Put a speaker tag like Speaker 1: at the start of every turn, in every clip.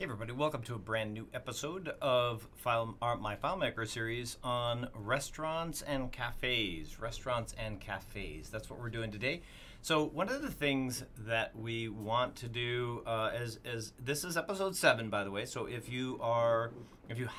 Speaker 1: Hey everybody, welcome to a brand new episode of my Filemaker series on restaurants and cafes. Restaurants and cafes, that's what we're doing today. So one of the things that we want to do is this is episode 7, by the way, so if you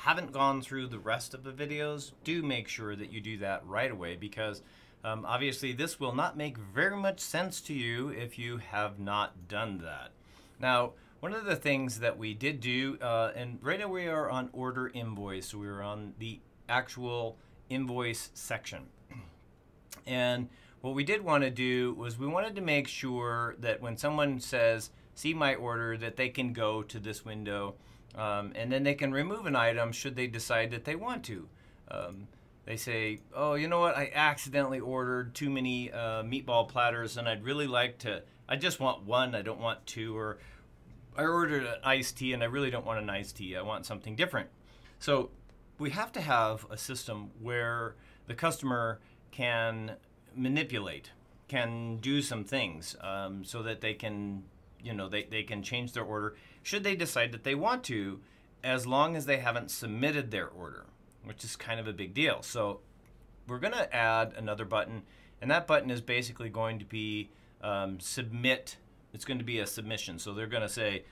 Speaker 1: haven't gone through the rest of the videos, do make sure that you do that right away, because obviously this will not make very much sense to you if you have not done that. Now, one of the things that we did do, and right now we are on order invoice, so we were on the actual invoice section. And what we did want to do was we wanted to make sure that when someone says, see my order, that they can go to this window, and then they can remove an item should they decide that they want to. They say, oh, you know what, I accidentally ordered too many meatball platters and I'd really like to, I just want one, I don't want two, or I ordered an iced tea and I really don't want an iced tea. I want something different. So we have to have a system where the customer can manipulate, can do some things so that they can, they can change their order should they decide that they want to, as long as they haven't submitted their order, which is kind of a big deal. So we're going to add another button, and that button is basically going to be submit. It's going to be a submission. So they're going to say,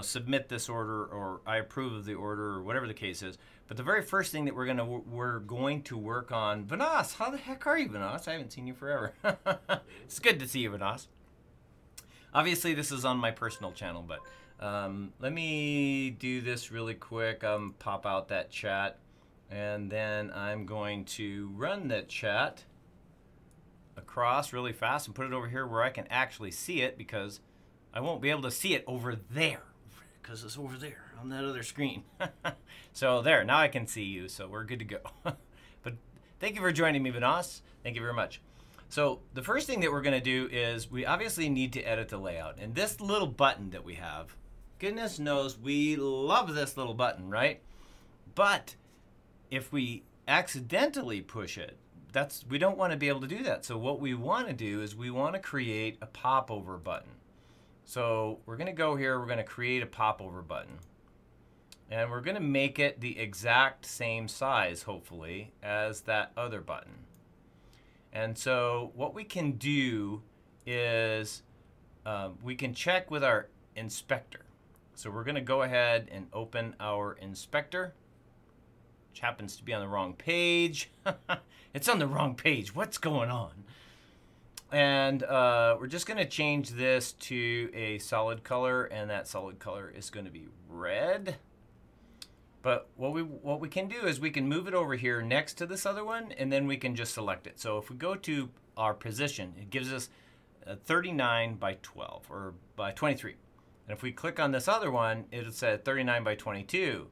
Speaker 1: submit this order, or I approve of the order, or whatever the case is. But the very first thing that we're going to work on, Vinas, how the heck are you, Vinas? I haven't seen you forever. It's good to see you, Vinas. Obviously, this is on my personal channel, but let me do this really quick. Pop out that chat, and then I'm going to run that chat across really fast and put it over here where I can actually see it, because I won't be able to see it over there because it's over there on that other screen. So there, now I can see you, so we're good to go. But thank you for joining me, Vinas. Thank you very much. So the first thing that we're going to do is we obviously need to edit the layout, and this little button that we have, goodness knows we love this little button, right? But if we accidentally push it, we don't want to be able to do that. So what we want to do is we want to create a popover button. So we're going to go here, we're going to create a popover button. And we're going to make it the exact same size, hopefully, as that other button. And so what we can do is we can check with our inspector. So we're going to go ahead and open our inspector, which happens to be on the wrong page. It's on the wrong page. What's going on? And we're just going to change this to a solid color, and that solid color is going to be red. But what we can do is we can move it over here next to this other one, and then we can just select it. So if we go to our position, it gives us 39 by 12, or by 23. And if we click on this other one, it'll say 39 by 22.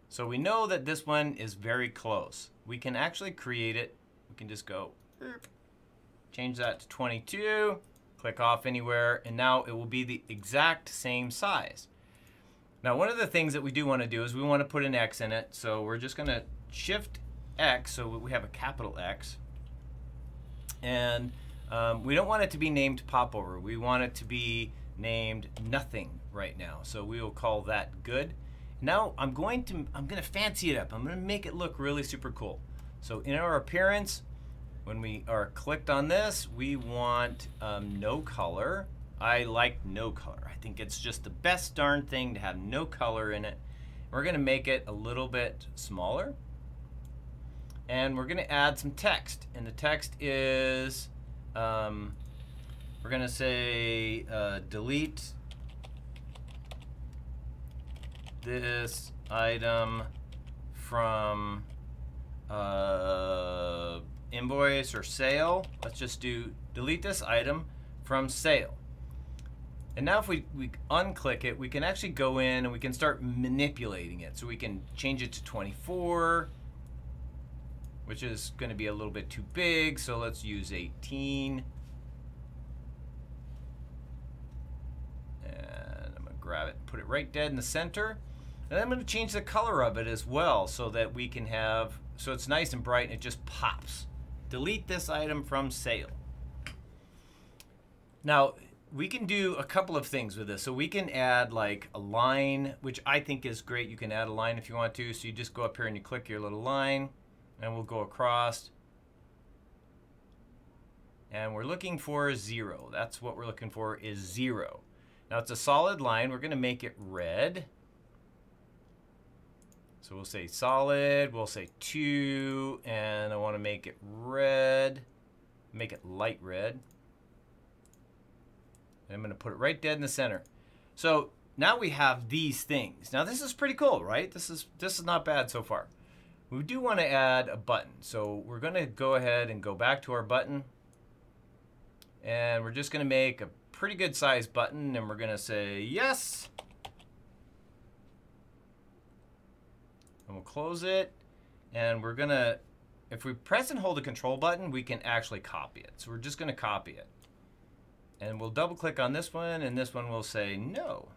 Speaker 1: So we know that this one is very close. We can actually create it. We can just go, change that to 22, click off anywhere, and now it will be the exact same size. Now, one of the things that we do want to do is we want to put an X in it. So we're just going to Shift X, so we have a capital X. And we don't want it to be named Popover. We want it to be named Nothing right now. So we will call that good. Now I'm going to fancy it up. I'm going to make it look really super cool. So in our appearance, when we are clicked on this, we want no color. I like no color. I think it's just the best darn thing to have no color in it. We're going to make it a little bit smaller. And we're going to add some text. And the text is, we're going to say delete this item from invoice or sale. Let's just do delete this item from sale. And now if we unclick it, we can actually go in and we can start manipulating it. So we can change it to 24, which is going to be a little bit too big. So let's use 18. And I'm going to grab it and put it right dead in the center. And I'm going to change the color of it as well, so that we can have, so it's nice and bright and it just pops. Delete this item from sale. Now, we can do a couple of things with this. So we can add like a line, which I think is great. You can add a line if you want to. So you just go up here and you click your little line, and we'll go across. And we're looking for 0. That's what we're looking for, is 0. Now it's a solid line. We're going to make it red. So we'll say solid, we'll say 2, and I want to make it red, make it light red. And I'm going to put it right dead in the center. So now we have these things. Now this is pretty cool, right? This is not bad so far. We do want to add a button. So we're going to go ahead and go back to our button. And we're just going to make a pretty good size button, and we're going to say yes. And we'll close it. And we're going to, if we press and hold the control button, we can actually copy it. So we're just going to copy it. And we'll double click on this one, and this one will say no.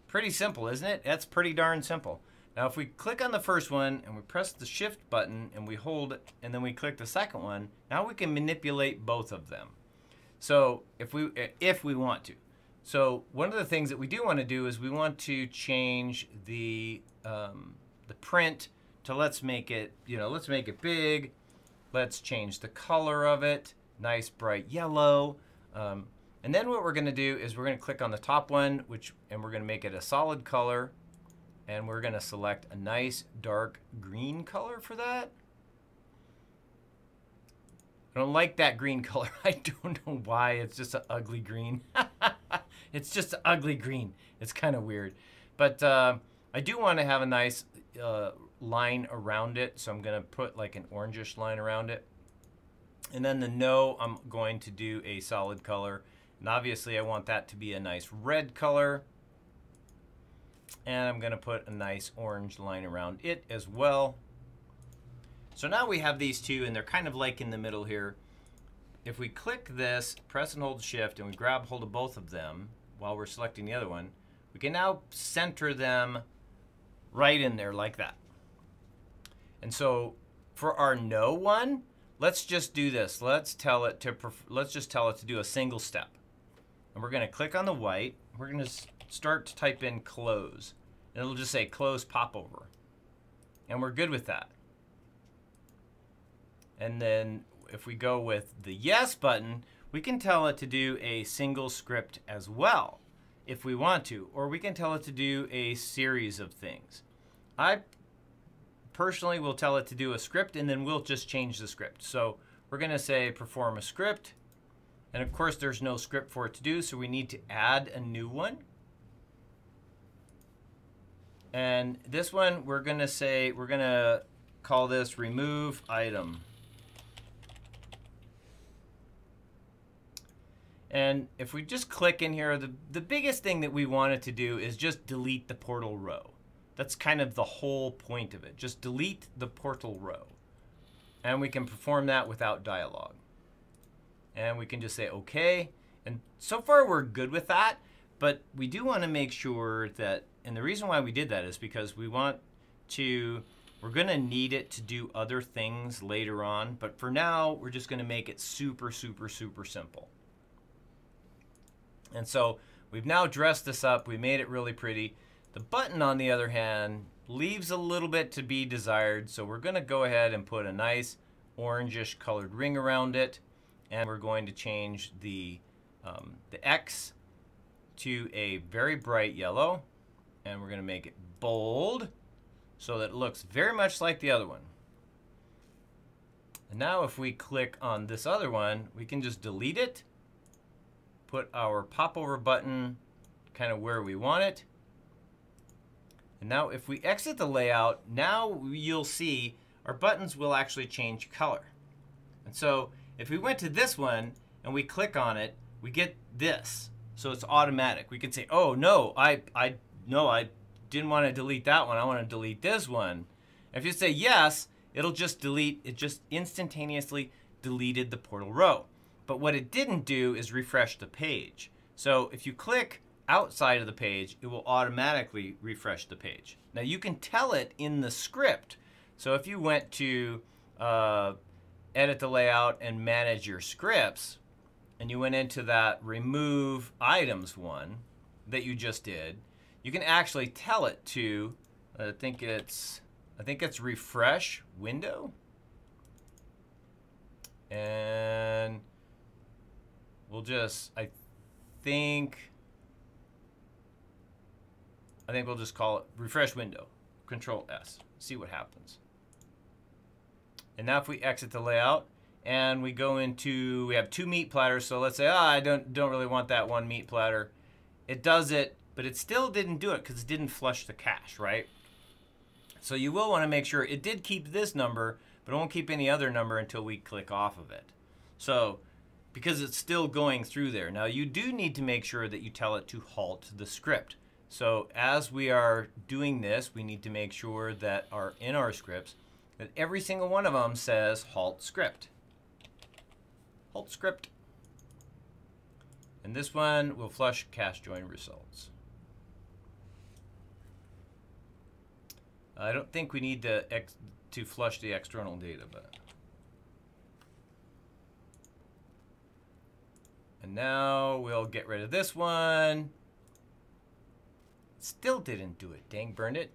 Speaker 1: Pretty simple, isn't it? That's pretty darn simple. Now if we click on the first one and we press the shift button and we hold it and then we click the second one, now we can manipulate both of them. So if we want to. So one of the things that we do want to do is we want to change the print to, let's make it big. Let's change the color of it. Nice bright yellow. And then what we're going to do is we're going to click on the top one, and we're going to make it a solid color. And we're going to select a nice dark green color for that. I don't like that green color. I don't know why. It's just an ugly green. It's just an ugly green. It's kind of weird. But I do want to have a nice line around it. So I'm going to put like an orangish line around it. And then the no, I'm going to do a solid color. And obviously I want that to be a nice red color. And I'm going to put a nice orange line around it as well. So now we have these two, and they're kind of like in the middle here. If we click this, press and hold shift, and we grab hold of both of them while we're selecting the other one, we can now center them right in there like that. And so for our no one, let's just do this. Let's just tell it to do a single step. And we're going to click on the white. We're going to start to type in close. And it'll just say close popover. And we're good with that. And then if we go with the yes button, we can tell it to do a single script as well if we want to. Or we can tell it to do a series of things. I personally will tell it to do a script, and then we'll just change the script. So we're going to say perform a script. And of course there's no script for it to do, so we need to add a new one. And this one we're going to call this remove item. And if we just click in here, the biggest thing that we want it to do is just delete the portal row. That's kind of the whole point of it. Just delete the portal row. And we can perform that without dialogue. And we can just say OK. And so far we're good with that. But we do want to make sure that, and the reason why we did that is because we're going to need it to do other things later on. But for now, we're just going to make it super, super, super simple. And so we've now dressed this up. We made it really pretty. The button, on the other hand, leaves a little bit to be desired. So we're going to go ahead and put a nice orangish colored ring around it. And we're going to change the X to a very bright yellow. And we're going to make it bold so that it looks very much like the other one. And now if we click on this other one, we can just delete it, put our popover button kind of where we want it. And now if we exit the layout, now you'll see our buttons will actually change color. And so if we went to this one and we click on it, we get this. So it's automatic. We could say, oh no, I didn't want to delete that one. I want to delete this one. If you say yes, it'll just delete. It just instantaneously deleted the portal row. But what it didn't do is refresh the page. So if you click outside of the page, it will automatically refresh the page. Now you can tell it in the script. So if you went to edit the layout and manage your scripts, and you went into that remove items one that you just did, you can actually tell it to, I think it's refresh window. And we'll just, I think we'll just call it refresh window, Control S, see what happens. And now if we exit the layout and we go into, we have 2 meat platters, so let's say, I don't really want that 1 meat platter. It does it, but it still didn't do it because it didn't flush the cache, right? So you will want to make sure it did keep this number, but it won't keep any other number until we click off of it. So, because it's still going through there. Now you do need to make sure that you tell it to halt the script. So as we are doing this, we need to make sure that in our scripts, that every single one of them says halt script. Halt script. And this one will flush cache join results. I don't think we need to flush the external data, but. And now we'll get rid of this one. Still didn't do it. Dang, burned it.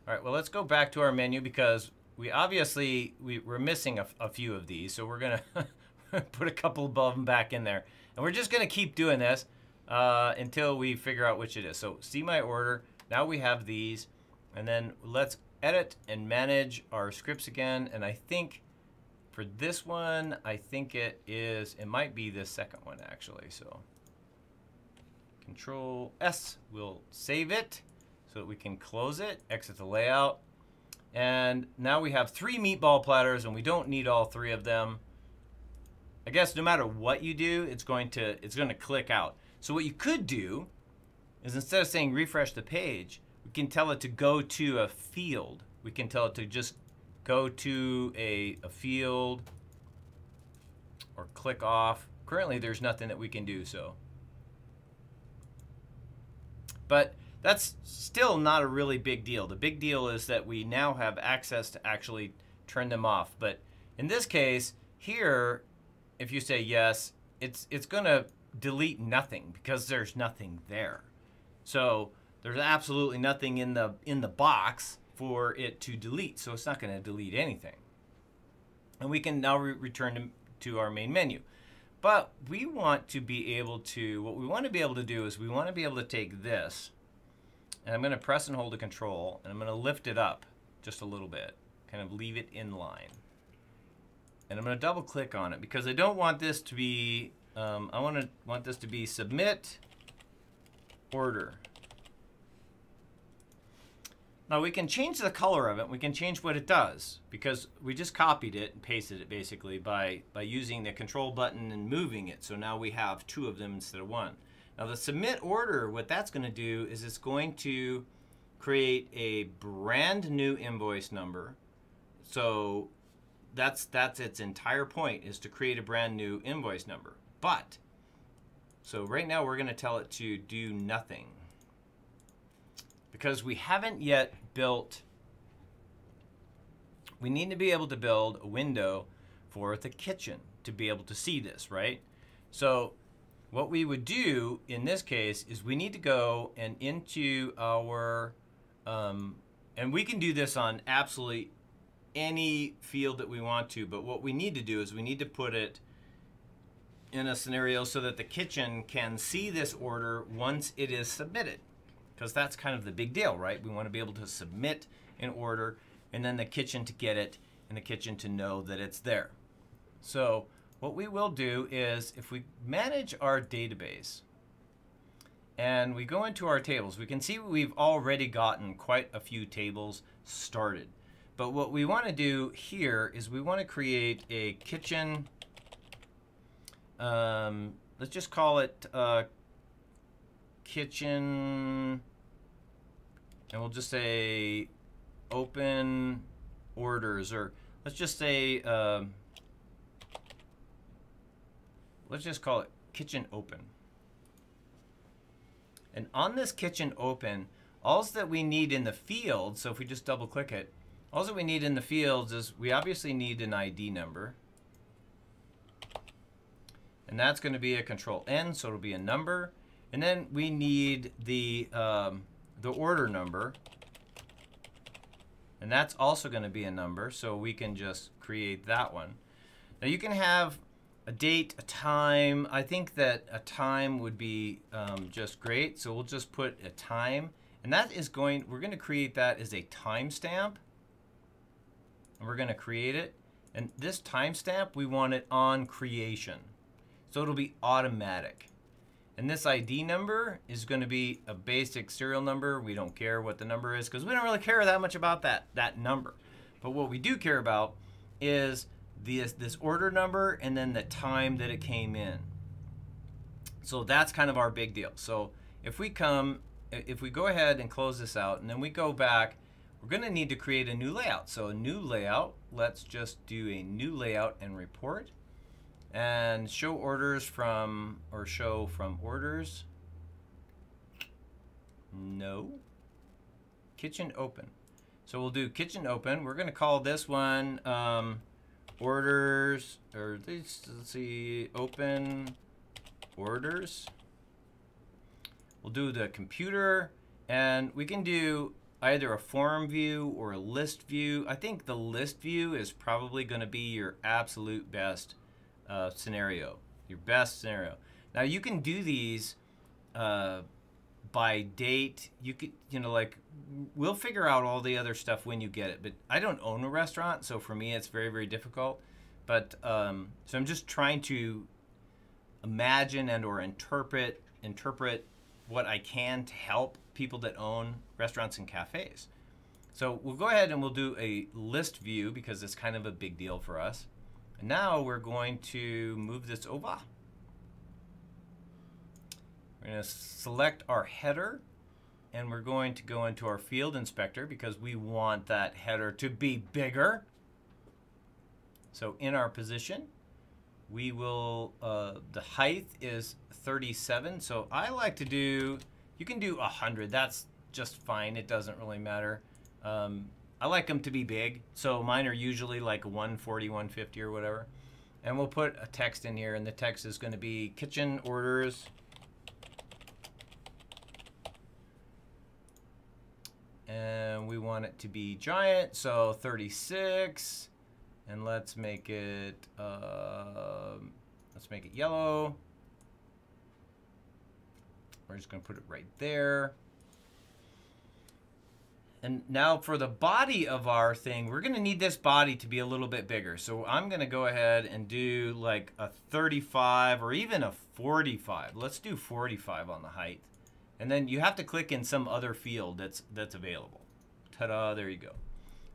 Speaker 1: All right, well, let's go back to our menu because we obviously, we're missing a few of these. So we're going to put a couple of them back in there. And we're just going to keep doing this until we figure out which it is. So see my order. Now we have these. And then let's edit and manage our scripts again. And I think for this one, I think it might be the second one actually. So Control S will save it so that we can close it, exit the layout. And now we have 3 meatball platters and we don't need all 3 of them. I guess no matter what you do, it's going to click out. So what you could do is instead of saying refresh the page, we can tell it to go to a field. We can tell it to just go to a field or click off. Currently, there's nothing that we can do so. But that's still not a really big deal. The big deal is that we now have access to actually turn them off. But in this case, here, if you say yes, it's going to delete nothing because there's nothing there. So there's absolutely nothing in the box for it to delete, so it's not going to delete anything. And we can now return to our main menu. But we want to be able to, what we want to be able to do is we want to be able to take this, and I'm going to press and hold the control, and I'm going to lift it up just a little bit, kind of leave it in line. And I'm going to double click on it because I don't want this to be, I want this to be submit order. Now we can change the color of it. We can change what it does because we just copied it and pasted it basically by using the control button and moving it. So now we have 2 of them instead of 1. Now the submit order, what that's going to do is it's going to create a brand new invoice number. So that's its entire point, is to create a brand new invoice number. But so right now we're going to tell it to do nothing, because we haven't yet built, we need to be able to build a window for the kitchen to be able to see this, right? So what we would do in this case is we need to go and into our, and we can do this on absolutely any field that we want to, but what we need to do is we need to put it in a scenario so that the kitchen can see this order once it is submitted. Because that's kind of the big deal, right? We want to be able to submit an order and then the kitchen to get it and the kitchen to know that it's there. So what we will do is if we manage our database and we go into our tables, we can see we've already gotten quite a few tables started. But what we want to do here is we want to create a kitchen, let's just call it kitchen, and we'll just say open orders, or let's just say, let's just call it kitchen open. And on this kitchen open, all that we need in the field, so if we just double click it, all that we need in the fields is we obviously need an ID number. and that's going to be a control N, so it'll be a number. And then we need the order number, and that's also going to be a number, so we can just create that one. Now you can have a date, a time. I think that a time would be just great, so we'll just put a time, and that is we're going to create that as a timestamp, and we're going to create it. And this timestamp, we want it on creation, so it'll be automatic. And this ID number is going to be a basic serial number. We don't care what the number is because we don't really care that much about that number. But what we do care about is this order number and then the time that it came in. So that's kind of our big deal. So if we go ahead and close this out and then we go back, we're going to need to create a new layout. So a new layout, let's just do a new layout and report. And show orders from, or show from orders. No. Kitchen open. So we'll do kitchen open. We're going to call this one orders, or let's see, open orders. We'll do the computer, and we can do either a form view or a list view. I think the list view is probably going to be your absolute best scenario, your best scenario. Now you can do these by date. You could, like, we'll figure out all the other stuff when you get it. But I don't own a restaurant, so for me it's very, very difficult. But so I'm just trying to imagine and or interpret what I can to help people that own restaurants and cafes. So we'll go ahead and we'll do a list view because it's kind of a big deal for us. And now we're going to move this over. We're going to select our header, and we're going to go into our field inspector because we want that header to be bigger. So in our position, we will, the height is 37. So I like to do, you can do 100. That's just fine. It doesn't really matter. I like them to be big, so mine are usually like 140, 150 or whatever. And we'll put a text in here, and the text is going to be kitchen orders. And we want it to be giant, so 36. And let's make it yellow. We're just going to put it right there. And now for the body of our thing, we're going to need this body to be a little bit bigger. So I'm going to go ahead and do like a 35 or even a 45. Let's do 45 on the height. And then you have to click in some other field that's available. Ta-da, there you go.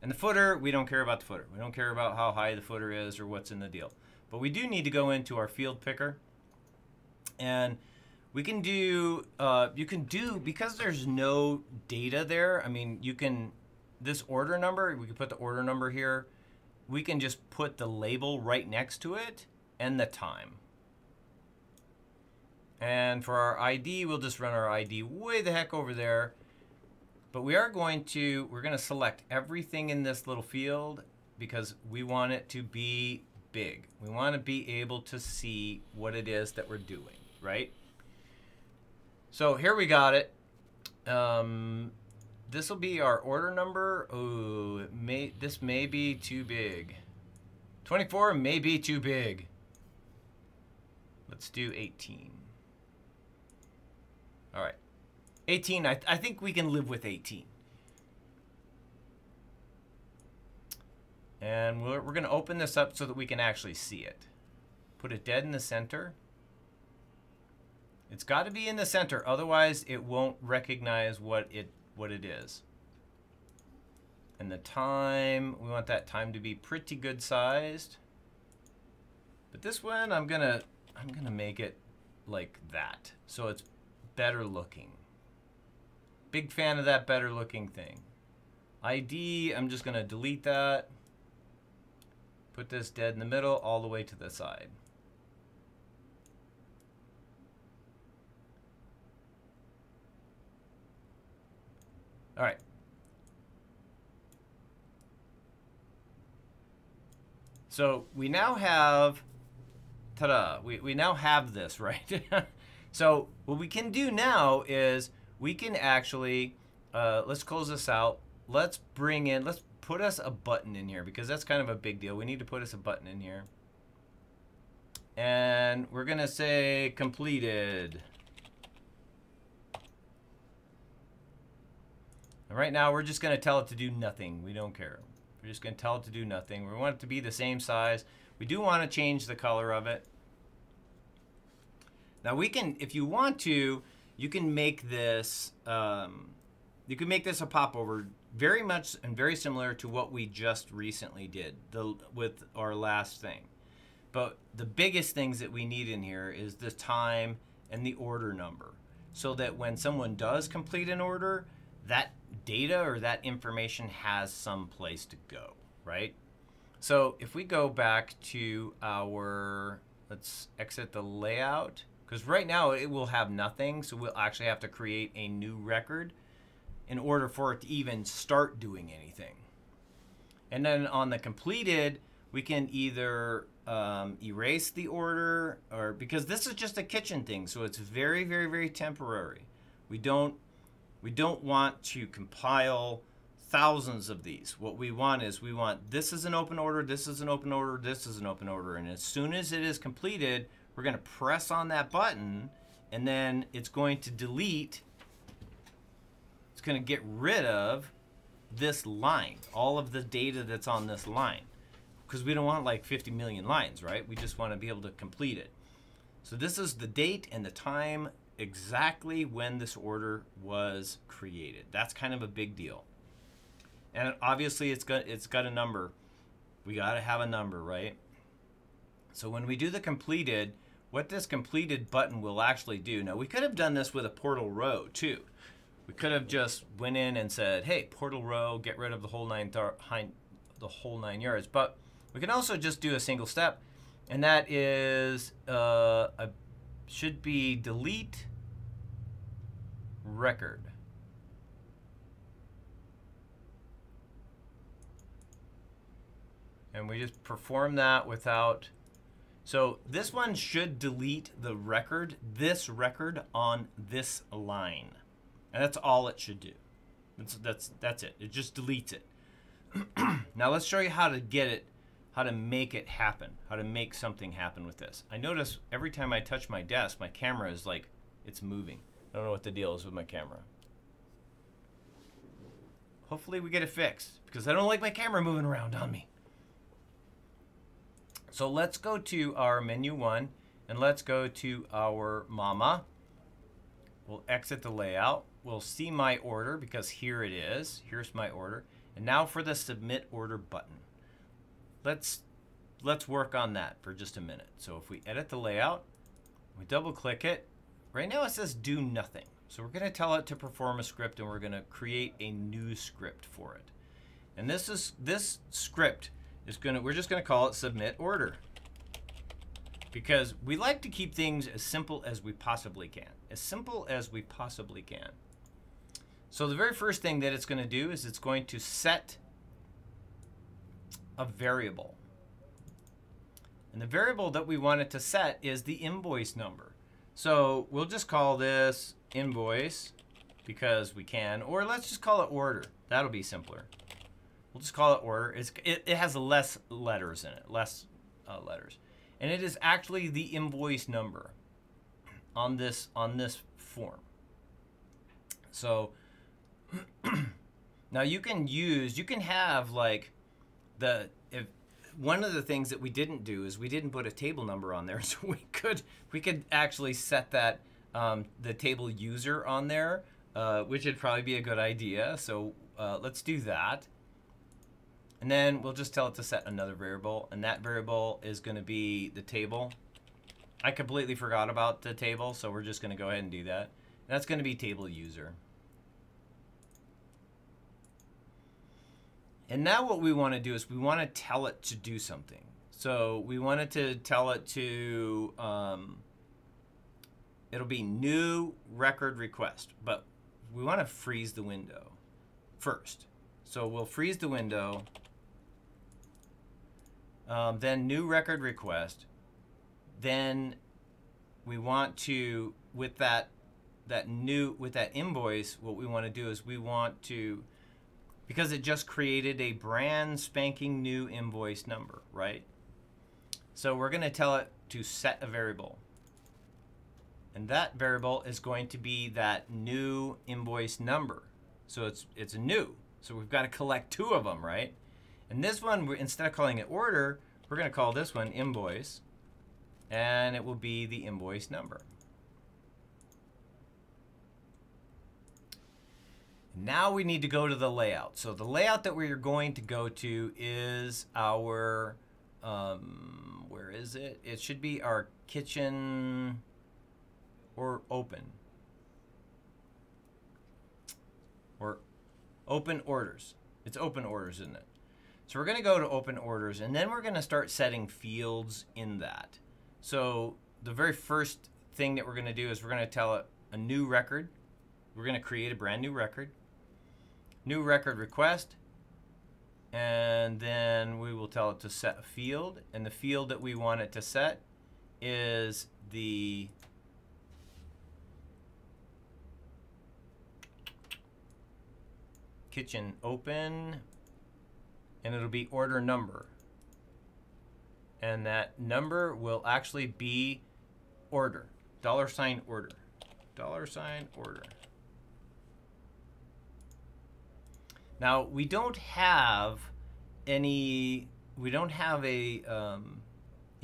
Speaker 1: And the footer, we don't care about the footer. We don't care about how high the footer is or what's in the deal. But we do need to go into our field picker. And we can do, because there's no data there, I mean, this order number, we can put the order number here. We can just put the label right next to it and the time. And for our ID, we'll just run our ID way the heck over there. But we're going to select everything in this little field because we want it to be big. We want to be able to see what it is that we're doing, right? So here we got it. This will be our order number. Oh, this may be too big. 24 may be too big. Let's do 18. All right. 18, I think we can live with 18. And we're going to open this up so that we can actually see it. Put it dead in the center. It's got to be in the center, otherwise it won't recognize what it is. And the time, we want that time to be pretty good sized. But this one, I'm gonna make it like that, so it's better looking. Big fan of that better looking thing. ID, I'm just gonna delete that. Put this dead in the middle, all the way to the side. All right. So we now have ta-da, we now have this, right? So what we can do now is we can actually, let's close this out. Let's put us a button in here because that's kind of a big deal. We need to put us a button in here. And we're going to say completed. And right now we're just going to tell it to do nothing. We don't care. We're just going to tell it to do nothing. We want it to be the same size. We do want to change the color of it. Now we can, if you want to, you can make this a popover very much and very similar to what we just recently did with our last thing. But the biggest things that we need in here is the time and the order number, so that when someone does complete an order, that data or that information has some place to go, right? So if we go back to our, let's exit the layout, because right now it will have nothing, so we'll actually have to create a new record in order for it to even start doing anything. And then on the completed, we can either erase the order, or because this is just a kitchen thing, so it's very, very, very temporary. We don't want to compile thousands of these. What we want is this is an open order, this is an open order, this is an open order, and as soon as it is completed, we're going to press on that button, and then it's going to delete. It's going to get rid of this line, all of the data that's on this line, because we don't want like 50 million lines, right? We just want to be able to complete it. So this is the date and the time exactly when this order was created. That's kind of a big deal. And obviously it's got a number. We got to have a number, right? So when we do the completed, what this completed button will actually do. Now we could have done this with a portal row too. We could have just went in and said, hey, portal row, get rid of the whole nine yards. But we can also just do a single step, and that is should be delete record. And we just perform that without. So this one should delete the record, this record on this line. And that's all it should do. That's it. It just deletes it. Now let's show you how to get it, how to make it happen, how to make something happen with this. I notice every time I touch my desk, my camera is like, it's moving. I don't know what the deal is with my camera. Hopefully we get it fixed, because I don't like my camera moving around on me. So let's go to our menu one, and let's go to our mama. We'll exit the layout. We'll see my order, because here it is. Here's my order. And now for the submit order button. Let's work on that for just a minute. So if we edit the layout, we double click it. Right now it says do nothing. So we're going to tell it to perform a script, and we're going to create a new script for it. And this script is we're just going to call it submit order, because we like to keep things as simple as we possibly can. As simple as we possibly can. So the very first thing that it's going to do is it's going to set a variable. And the variable that we want it to set is the invoice number. So we'll just call this invoice because we can, or let's just call it order. That'll be simpler. We'll just call it order. It has less letters in it, less letters. And it is actually the invoice number on this form. So now you can have like one of the things that we didn't do is we didn't put a table number on there, so we could actually set that the table user on there, which would probably be a good idea. So let's do that. And then we'll just tell it to set another variable, and that variable is going to be the table. I completely forgot about the table, so we're just going to go ahead and do that. And that's going to be table user. And now what we want to do is we want to tell it to do something. So we wanted to tell it to, it'll be new record request, but we want to freeze the window first. So we'll freeze the window. Then new record request. then we want to, with that invoice, what we want to do is we want to, because it just created a brand spanking new invoice number, right? So we're going to tell it to set a variable. And that variable is going to be that new invoice number. So it's a new. So we've got to collect 2 of them, right? And this one, instead of calling it order, we're going to call this one invoice. And it will be the invoice number. Now we need to go to the layout. So the layout that we're going to go to is our, where is it? It should be our kitchen or open. Or open orders. It's open orders, isn't it? So we're going to go to open orders, and then we're going to start setting fields in that. So the very first thing that we're going to do is we're going to tell it a new record. We're going to create a brand new record. New record request. And then we will tell it to set a field. And the field that we want it to set is the kitchen open. And it'll be order number. And that number will actually be order. $sign order. $sign order. Now, we don't have any, in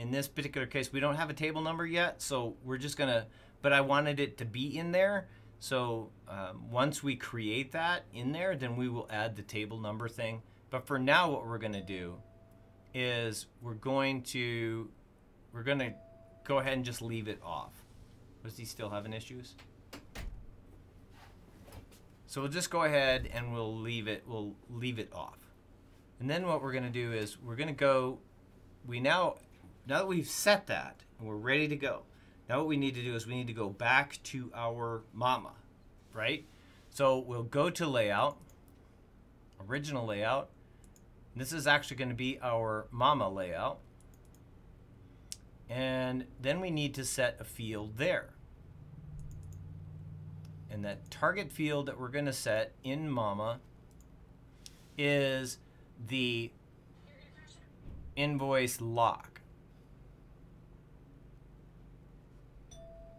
Speaker 1: this particular case, we don't have a table number yet, so we're just gonna, but I wanted it to be in there. So once we create that in there, then we will add the table number thing. But for now, what we're gonna do is we're gonna go ahead and just leave it off. Does he still having issues? So we'll just go ahead and we'll leave it off. And then what we're going to do is we're going to go, now that we've set that and we're ready to go, now what we need to do is we need to go back to our mama, right? So we'll go to layout, original layout. This is actually going to be our mama layout. And then we need to set a field there. And that target field that we're going to set in mama is the invoice lock.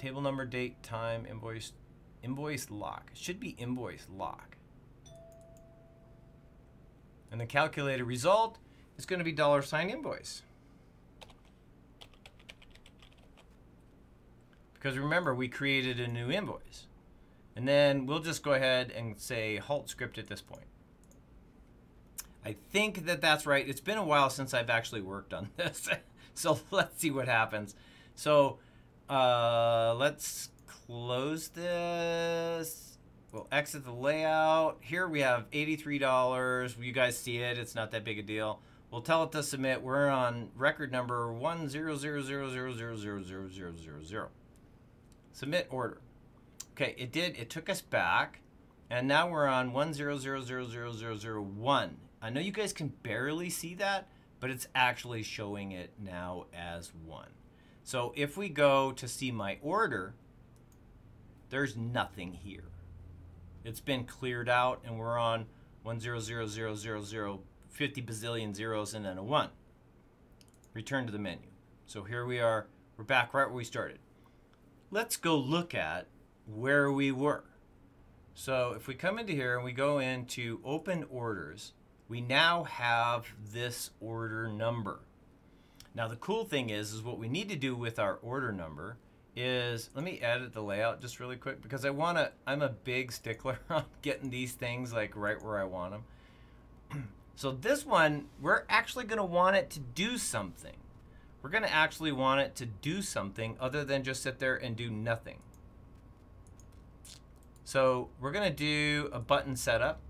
Speaker 1: Table number, date, time, invoice lock. It should be invoice lock. And the calculated result is going to be $sign invoice. Because remember, we created a new invoice. And then we'll just go ahead and say halt script at this point. I think that that's right. It's been a while since I've actually worked on this. So let's see what happens. So let's close this. We'll exit the layout. Here we have $83. You guys see it. It's not that big a deal. We'll tell it to submit. We're on record number 10000000000. Submit order. Okay, it did. It took us back, and now we're on 100000001. I know you guys can barely see that, but it's actually showing it now as 1. So if we go to see my order, there's nothing here. It's been cleared out, and we're on 1000000, 50 bazillion zeros, and then a 1. Return to the menu. So here we are. We're back right where we started. Let's go look at where we were. So if we come into here and we go into open orders, we now have this order number. Now the cool thing is what we need to do with our order number is, let me edit the layout just really quick because I'm a big stickler on getting these things like right where I want them. So this one, we're actually going to want it to do something. We're going to actually want it to do something other than just sit there and do nothing. So we're going to do a button setup,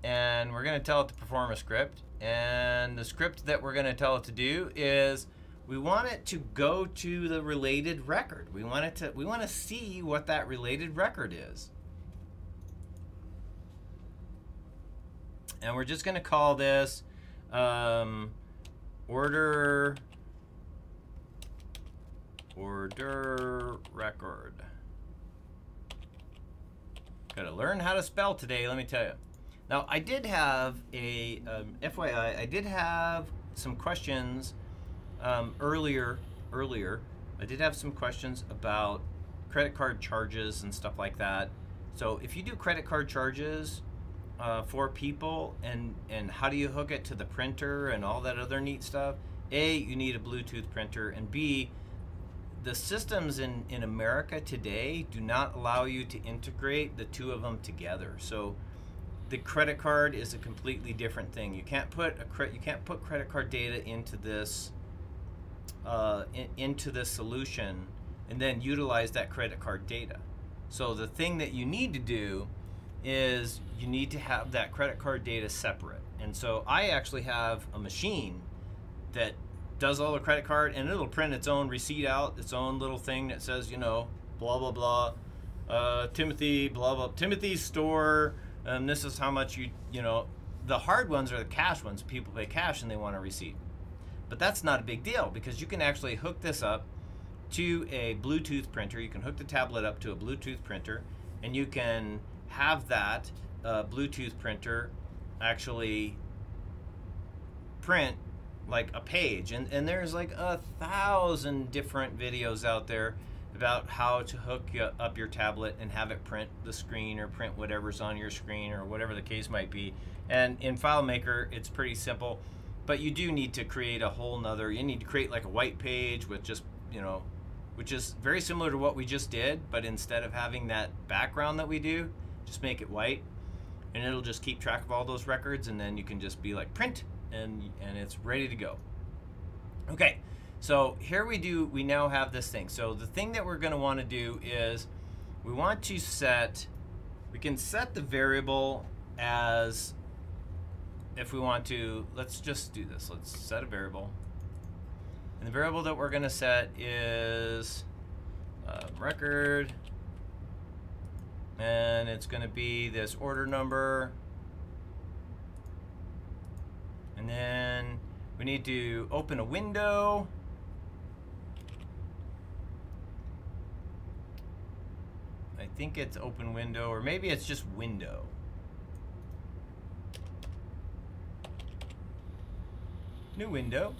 Speaker 1: and we're going to tell it to perform a script. And the script that we're going to tell it to do is we want it to go to the related record. We want to see what that related record is. And we're just going to call this order record. Gotta learn how to spell today, let me tell you. Now, I did have a, FYI, I did have some questions earlier. I did have some questions about credit card charges and stuff like that. So if you do credit card charges for people, and how do you hook it to the printer and all that other neat stuff, A, you need a Bluetooth printer, and B, the systems in America today do not allow you to integrate the two of them together. So the credit card is a completely different thing. You can't put credit card data into this solution and then utilize that credit card data. So the thing that you need to do is you need to have that credit card data separate. And so I actually have a machine that does all the credit card, and it'll print its own receipt out, its own little thing that says, you know, blah blah blah, Timothy, blah blah, Timothy's store, and this is how much you know. The hard ones are the cash ones. People pay cash and they want a receipt. But that's not a big deal, because you can actually hook this up to a Bluetooth printer. You can hook the tablet up to a Bluetooth printer, and you can have that Bluetooth printer actually print like a page, and there's like 1,000 different videos out there about how to hook up your tablet and have it print the screen or print whatever's on your screen or whatever the case might be. And in Filemaker, it's pretty simple, but you do need to create a whole nother, you need to create like a white page with just, you know, which is very similar to what we just did, but instead of having that background that we do, just make it white, and it'll just keep track of all those records, and then you can just be like print, and it's ready to go. Okay, so here we now have this thing. So the thing that we're going to want to do is we want to we can set the variable as, if we want to, let's just do this. Let's set a variable. And the variable that we're going to set is record, and it's going to be this order number. And then we need to open a window. I think it's open window, or maybe it's just window. New window.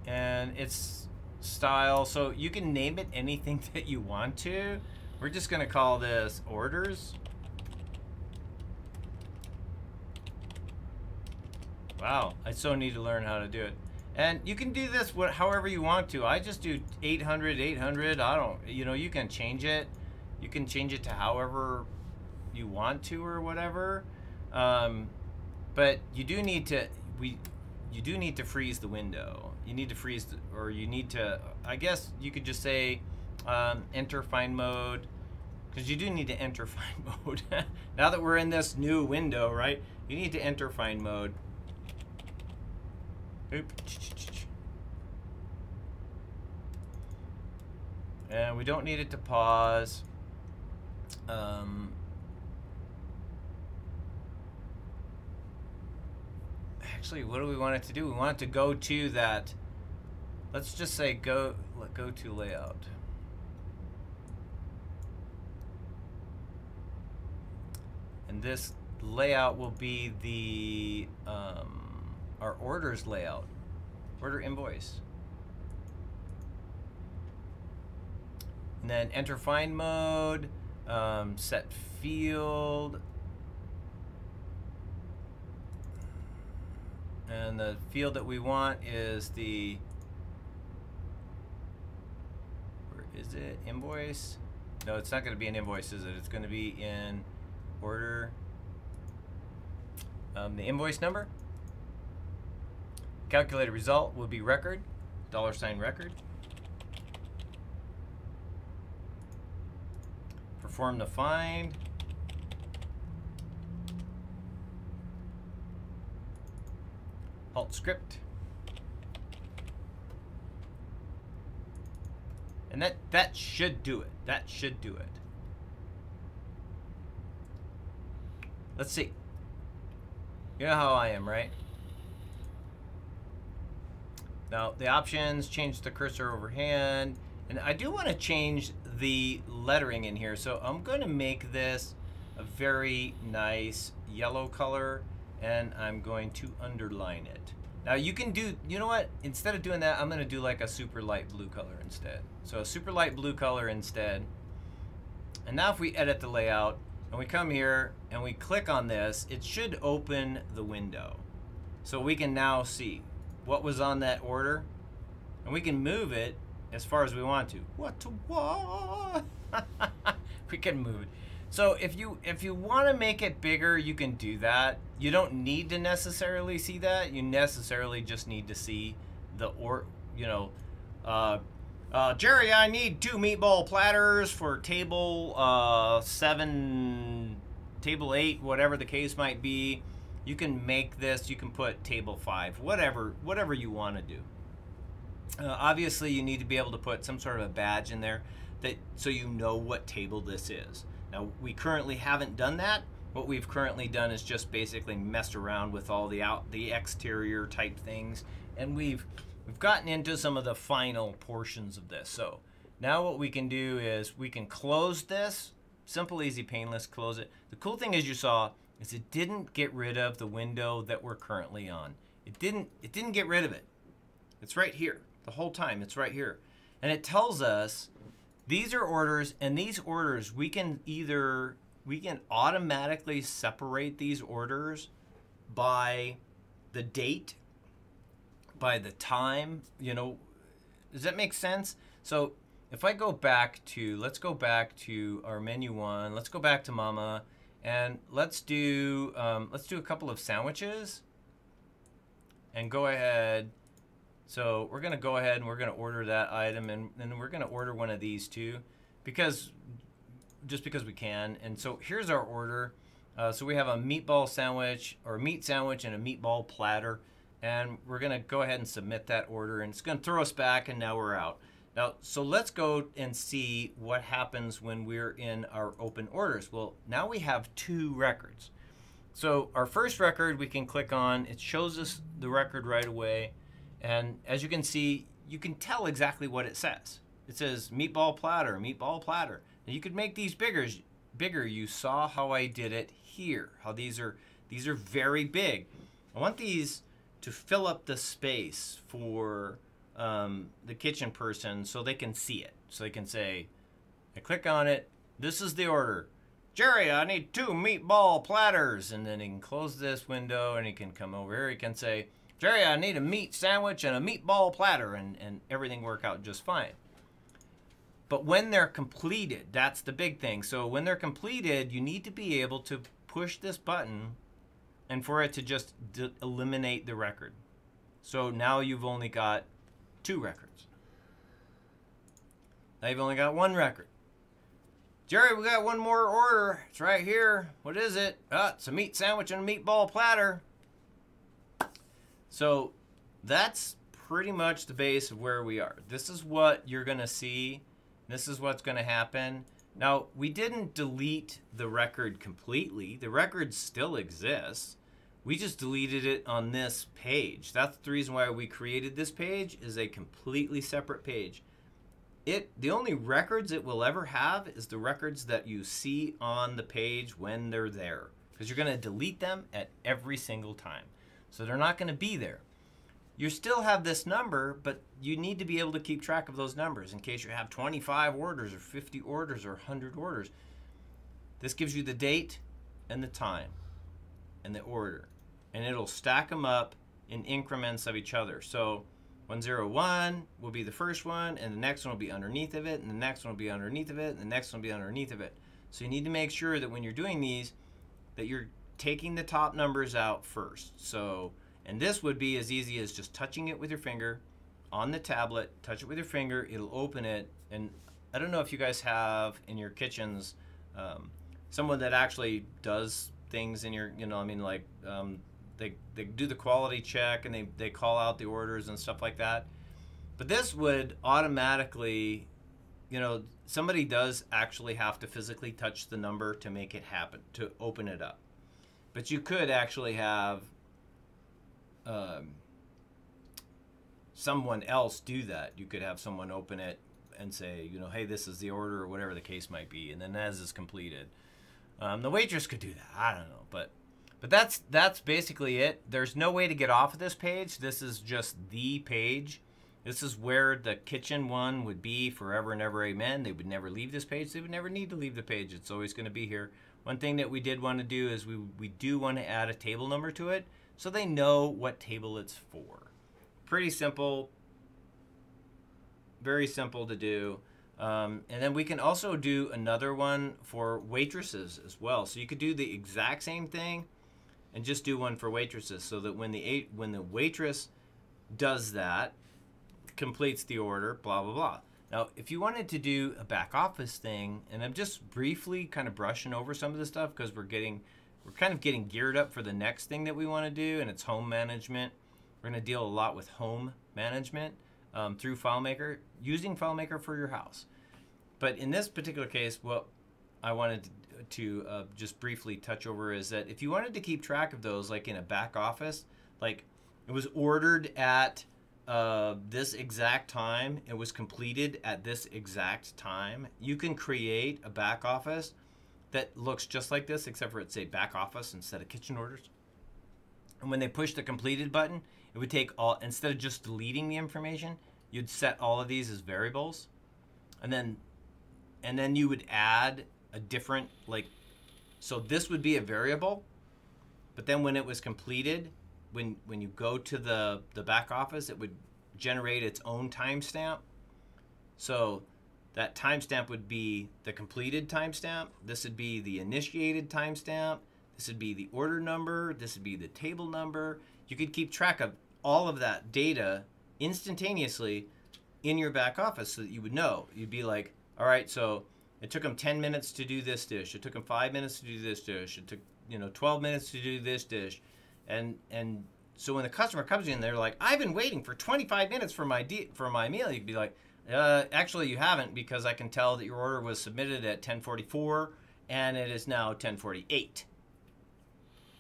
Speaker 1: And it's style, so you can name it anything that you want to. We're just going to call this orders. Wow, I so need to learn how to do it. And you can do this however you want to. I just do 800, 800. I don't, you know, you can change it. You can change it to however you want to or whatever. But you do need to, you do need to freeze the window. You need to freeze, or you need to, I guess you could just say, enter find mode, because you do need to enter find mode. Now that we're in this new window, right, you need to enter find mode. And we don't need it to pause. Actually, what do we want it to do? We want it to go to that, let's just say go to layout. And this layout will be the our orders layout, order invoice. And then enter find mode, set field, and the field that we want is the, where is it, invoice? No, it's not going to be an invoice, is it? It's going to be in order, the invoice number. Calculated result will be record, $ record. Perform the find. Alt script. And that should do it. That should do it. Let's see. You know how I am, right? Now the options, change the cursor overhand, and I do want to change the lettering in here. So I'm going to make this a very nice yellow color, and I'm going to underline it. Now you can do, you know what? Instead of doing that, I'm going to do like a super light blue color instead. So a super light blue color instead. And now if we edit the layout and we come here and we click on this, it should open the window. So we can now see what was on that order, and we can move it as far as we want to. What? We can move it. So if you want to make it bigger, you can do that. You don't need to necessarily see that. You necessarily just need to see the Jerry, I need 2 meatball platters for table 7, table 8, whatever the case might be. You can make this, you can put table 5, whatever you want to do. Obviously, you need to be able to put some sort of a badge in there so you know what table this is. Now, we currently haven't done that. What we've currently done is just basically messed around with all the exterior type things, and we've gotten into some of the final portions of this. So now what we can do is we can close this. Simple, easy, painless, close it. The cool thing is you saw is it didn't get rid of the window that we're currently on. It didn't get rid of it. It's right here. The whole time it's right here. And it tells us these are orders, and these orders we can automatically separate these orders by the date, by the time, does that make sense? So if I go back to, let's go back to our menu one, let's go back to Mama, and let's do a couple of sandwiches, and go ahead. So we're gonna go ahead and we're gonna order that item, and then we're gonna order one of these too, just because we can. And so here's our order. So we have a meatball sandwich, or a meat sandwich, and a meatball platter. And we're gonna go ahead and submit that order, and it's gonna throw us back, and now we're out. Now, so let's go and see what happens when we're in our open orders. Well, now we have 2 records. So our first record we can click on, it shows us the record right away. And as you can see, you can tell exactly what it says. It says meatball platter, meatball platter. And you could make these bigger. You saw how I did it here, how these are very big. I want these to fill up the space for the kitchen person so they can see it. So they can say, I click on it, this is the order. Jerry, I need 2 meatball platters. And then he can close this window, and he can come over here. He can say, Jerry, I need a meat sandwich and a meatball platter, and everything work out just fine. But when they're completed, that's the big thing. So when they're completed, you need to be able to push this button and for it to just eliminate the record. So now you've only got 2 records. Now you've only got 1 record. Jerry, we got 1 more order. It's right here. What is it? It's a meat sandwich and a meatball platter. So that's pretty much the base of where we are. This is what you're going to see. This is what's going to happen. Now, we didn't delete the record completely. The record still exists. We just deleted it on this page. That's the reason why we created this page, is a completely separate page. The only records it will ever have is the records that you see on the page when they're there, because you're going to delete them at every single time. So they're not going to be there. You still have this number, but you need to be able to keep track of those numbers in case you have 25 orders or 50 orders or 100 orders. This gives you the date and the time and the order, and it'll stack them up in increments of each other. So 101 will be the first one, and the next one will be underneath of it, and the next one will be underneath of it, and the next one will be underneath of it. So you need to make sure that when you're doing these, that you're taking the top numbers out first. So, and this would be as easy as just touching it with your finger on the tablet. Touch it with your finger, it'll open it. And I don't know if you guys have in your kitchens someone that actually does things in your, they do the quality check, and they call out the orders and stuff like that. But this would automatically, somebody does actually have to physically touch the number to make it happen, to open it up. But you could actually have someone else do that. You could have someone open it and say, you know, hey, this is the order, or whatever the case might be, and then as is completed. The waitress could do that. I don't know, but that's basically it. There's no way to get off of this page. This is just the page. This is where the kitchen one would be forever and ever, amen. They would never leave this page. They would never need to leave the page. It's always going to be here. One thing that we did want to do is we do want to add a table number to it so they know what table it's for. Pretty simple. Very simple to do. And then we can also do another one for waitresses as well. So you could do the exact same thing and just do one for waitresses, so that when the waitress does that, completes the order, blah, blah, blah. Now, if you wanted to do a back office thing, and I'm just briefly kind of brushing over some of this stuff because we're kind of getting geared up for the next thing that we want to do, and it's home management. We're going to deal a lot with home management through Filemaker, using Filemaker for your house. But in this particular case, what I wanted to just briefly touch over is that if you wanted to keep track of those, like in a back office, like it was ordered at this exact time, it was completed at this exact time, you can create a back office that looks just like this, except for it's a back office instead of kitchen orders. And when they push the completed button, it would take all, instead of just deleting the information, you'd set all of these as variables, and then you would add a different, like, so this would be a variable, but then when it was completed, when you go to the back office, it would generate its own timestamp. So that timestamp would be the completed timestamp. This would be the initiated timestamp. This would be the order number. This would be the table number. You could keep track of all of that data instantaneously in your back office so that you would know. You'd be like, all right, so it took them 10 minutes to do this dish. It took them 5 minutes to do this dish. It took 12 minutes to do this dish. And so when the customer comes in, they're like, I've been waiting for 25 minutes for my meal. You'd be like, actually you haven't, because I can tell that your order was submitted at 10:44 and it is now 10:48.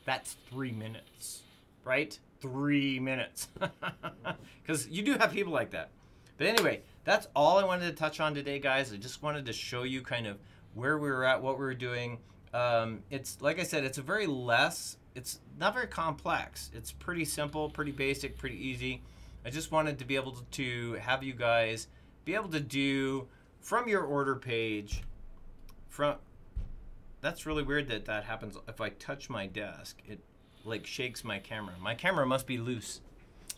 Speaker 1: That's 3 minutes, right? 3 minutes. Because you do have people like that. But anyway, that's all I wanted to touch on today, guys. I just wanted to show you kind of where we were at, what we were doing. It's, like I said, it's it's not very complex. It's pretty simple, pretty basic, pretty easy. I just wanted to be able to have you guys be able to do from your order page, that's really weird that happens. If I touch my desk, it like shakes my camera. My camera must be loose.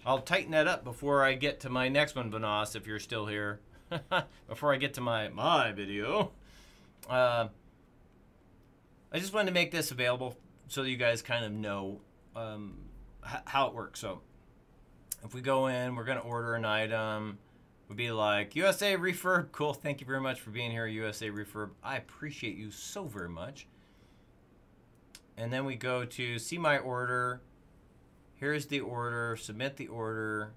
Speaker 1: I'll tighten that up before I get to my next one, Bonas, if you're still here. Before I get to my video. I just wanted to make this available so that you guys kind of know how it works. So if we go in, we're going to order an item. We'd be like, USA Refurb. Cool. Thank you very much for being here, USA Refurb. I appreciate you so very much. And then we go to see my order. Here's the order. Submit the order.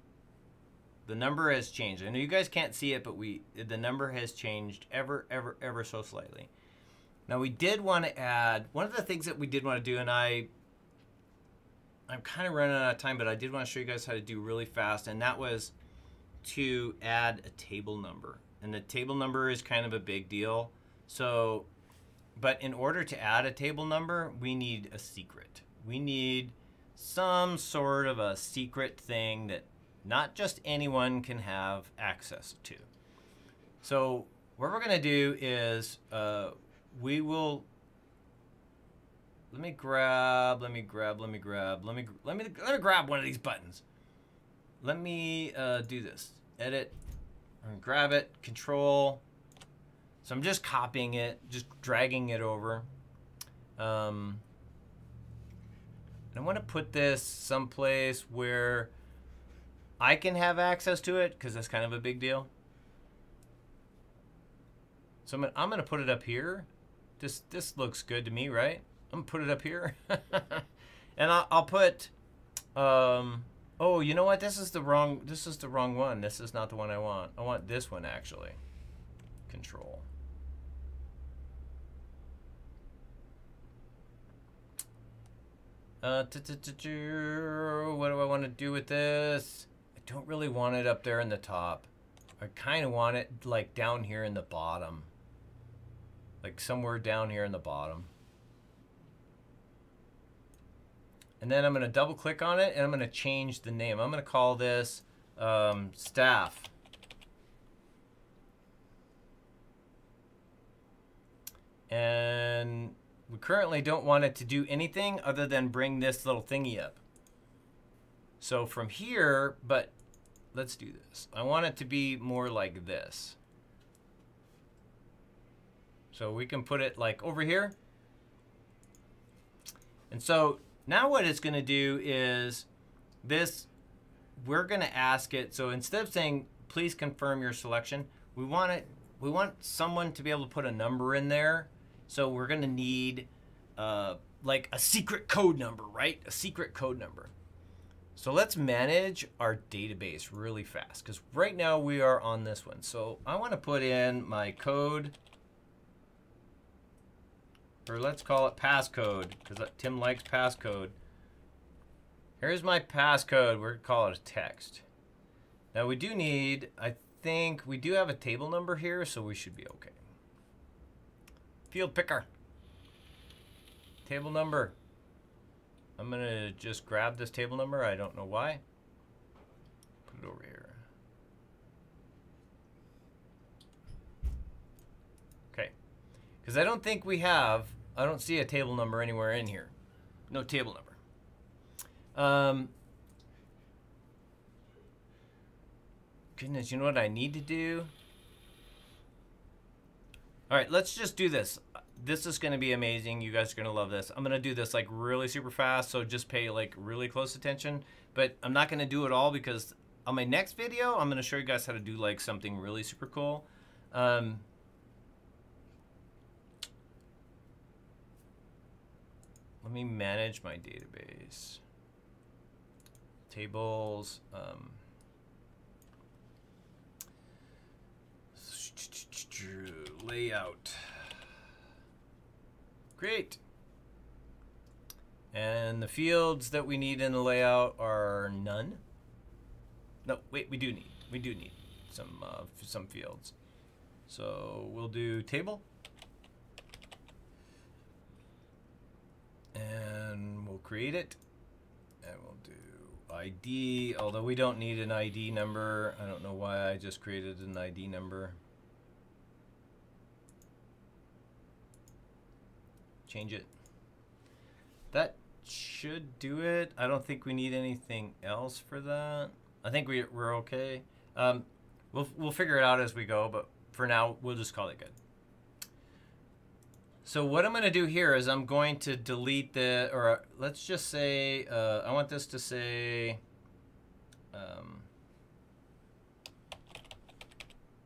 Speaker 1: The number has changed. I know you guys can't see it, but the number has changed ever so slightly. Now we did want to add, one of the things that we did want to do, and I'm kind of running out of time, but I did want to show you guys how to do really fast, and that was to add a table number. And the table number is kind of a big deal. So, but in order to add a table number, we need a secret. We need some sort of a secret thing that not just anyone can have access to. So what we're going to do is we will, let me grab one of these buttons. Let me do this. Edit, I'm gonna grab it, Control. So I'm just copying it, just dragging it over. And I want to put this someplace where I can have access to it, because that's kind of a big deal. So I'm gonna put it up here. This looks good to me, right? I'm gonna put it up here. And I'll put oh, you know what? This is the wrong one. This is not the one I want. I want this one, actually. Control. What do I want to do with this? I don't really want it up there in the top. I kind of want it like down here in the bottom. Like somewhere down here in the bottom. And then I'm going to double click on it and I'm going to change the name. I'm going to call this staff. And we currently don't want it to do anything other than bring this little thingy up. So from here, but let's do this. I want it to be more like this. So we can put it like over here. And so now what it's going to do is this, we're going to ask it. So instead of saying, please confirm your selection, we want someone to be able to put a number in there. So we're going to need like a secret code number, right? A secret code number. So let's manage our database really fast because right now we are on this one. So I want to put in my code, or let's call it passcode because Tim likes passcode. Here's my passcode. We're going to call it a text. Now we do need, I think we do have a table number here, so we should be okay. Field picker. Table number. I'm going to just grab this table number. I don't know why. Put it over here. Okay. Because I don't think we have, I don't see a table number anywhere in here. No table number. Goodness, you know what I need to do? All right, let's just do this. This is going to be amazing. You guys are going to love this. I'm going to do this like really super fast, so just pay like really close attention. But I'm not going to do it all because on my next video, I'm going to show you guys how to do like something really super cool. Let me manage my database. Tables. Layout. Great. And the fields that we need in the layout are none. No, wait, we do need some fields. So we'll do table. And we'll create it. And we'll do ID, although we don't need an ID number. I don't know why I just created an ID number. Change it. That should do it. I don't think we need anything else for that. I think we're okay. We'll figure it out as we go, but for now we'll just call it good. So what I'm going to do here is I'm going to delete the, or let's just say I want this to say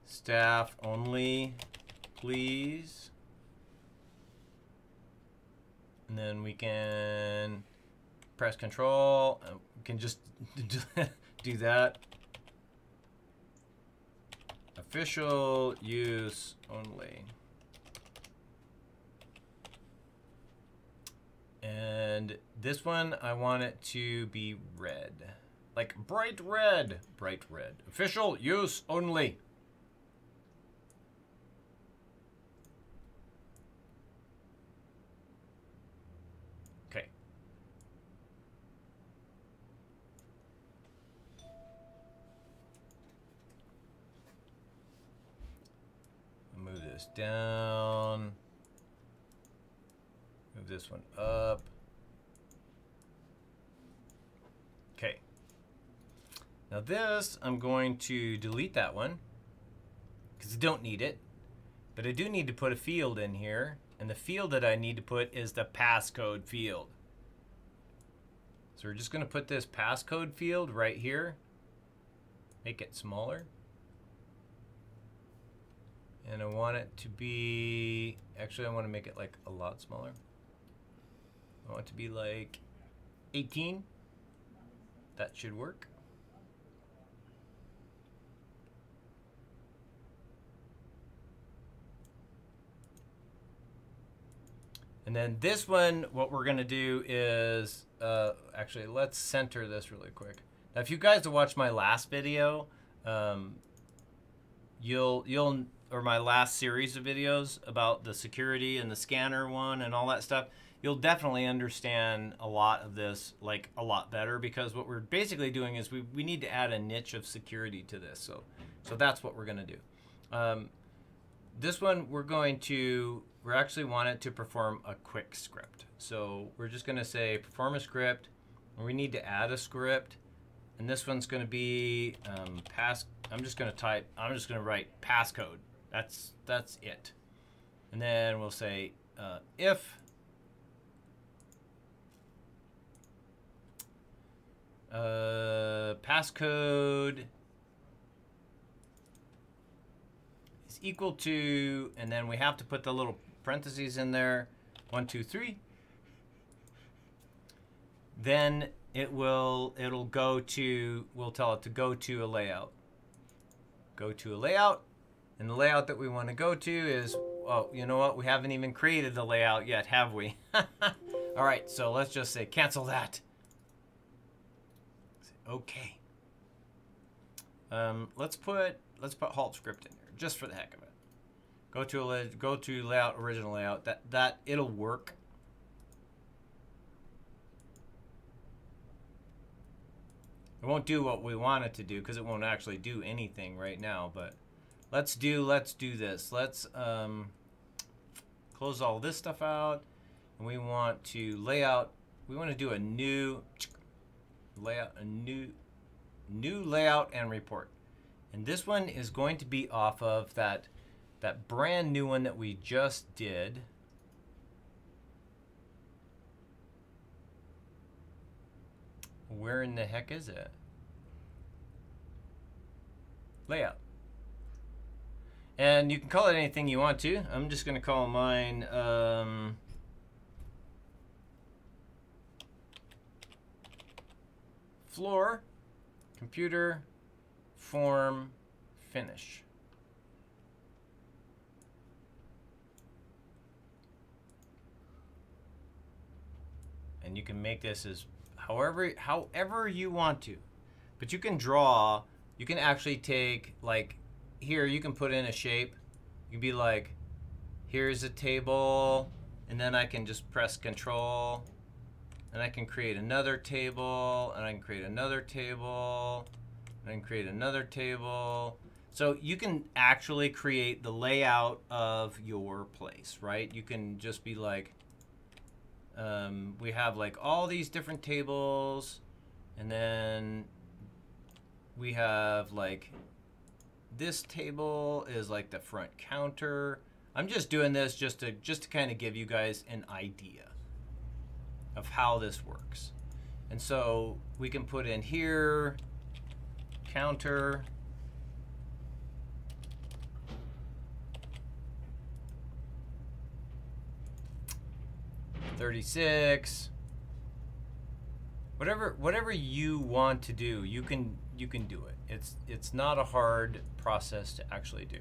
Speaker 1: staff only, please. And then we can press control. We can just do that. Official use only. And this one, I want it to be red. Like bright red. Bright red. Official use only. Move this down. Move this one up. Okay. Now this, I'm going to delete that one because I don't need it. But I do need to put a field in here. And the field that I need to put is the passcode field. So we're just going to put this passcode field right here. Make it smaller. And I want it to be, actually I want to make it like a lot smaller. I want it to be like 18. That should work. And then this one, what we're going to do is, actually let's center this really quick. If you guys have watched my last video, or my last series of videos about the security and the scanner one and all that stuff, you'll definitely understand a lot of this like a lot better, because what we're basically doing is we need to add a niche of security to this. So that's what we're going to do. This one we're actually want it to perform a quick script. So we're just going to say perform a script, and we need to add a script. And this one's going to be I'm just going to write passcode. That's it. And then we'll say if passcode is equal to, and then we have to put the little parentheses in there, 1, 2, 3. Then we'll tell it to go to a layout. Go to a layout, and the layout that we want to go to is, oh, you know what? We haven't even created the layout yet, have we? All right, so let's just say cancel that. Okay. Let's put halt script in there just for the heck of it. Go to layout, original layout. That it'll work. It won't do what we want it to do because it won't actually do anything right now. But let's do this. Let's close all this stuff out, and we want to layout. We want to do a new layout, new layout and report. And this one is going to be off of that brand new one that we just did. Where in the heck is it? Layout. And you can call it anything you want to. I'm just going to call mine floor, computer, form, finish. And you can make this as however you want to. But you can draw, you can actually take, like, here you can put in a shape. You can be like, here's a table, and then I can just press Control, and I can create another table, and I can create another table, and I can create another table. So you can actually create the layout of your place, right? You can just be like, we have like all these different tables, and then we have like this table is like the front counter. I'm just doing this just to kind of give you guys an idea of how this works. And so we can put in here counter, $36. Whatever you want to do, you can do it. It's not a hard process to actually do.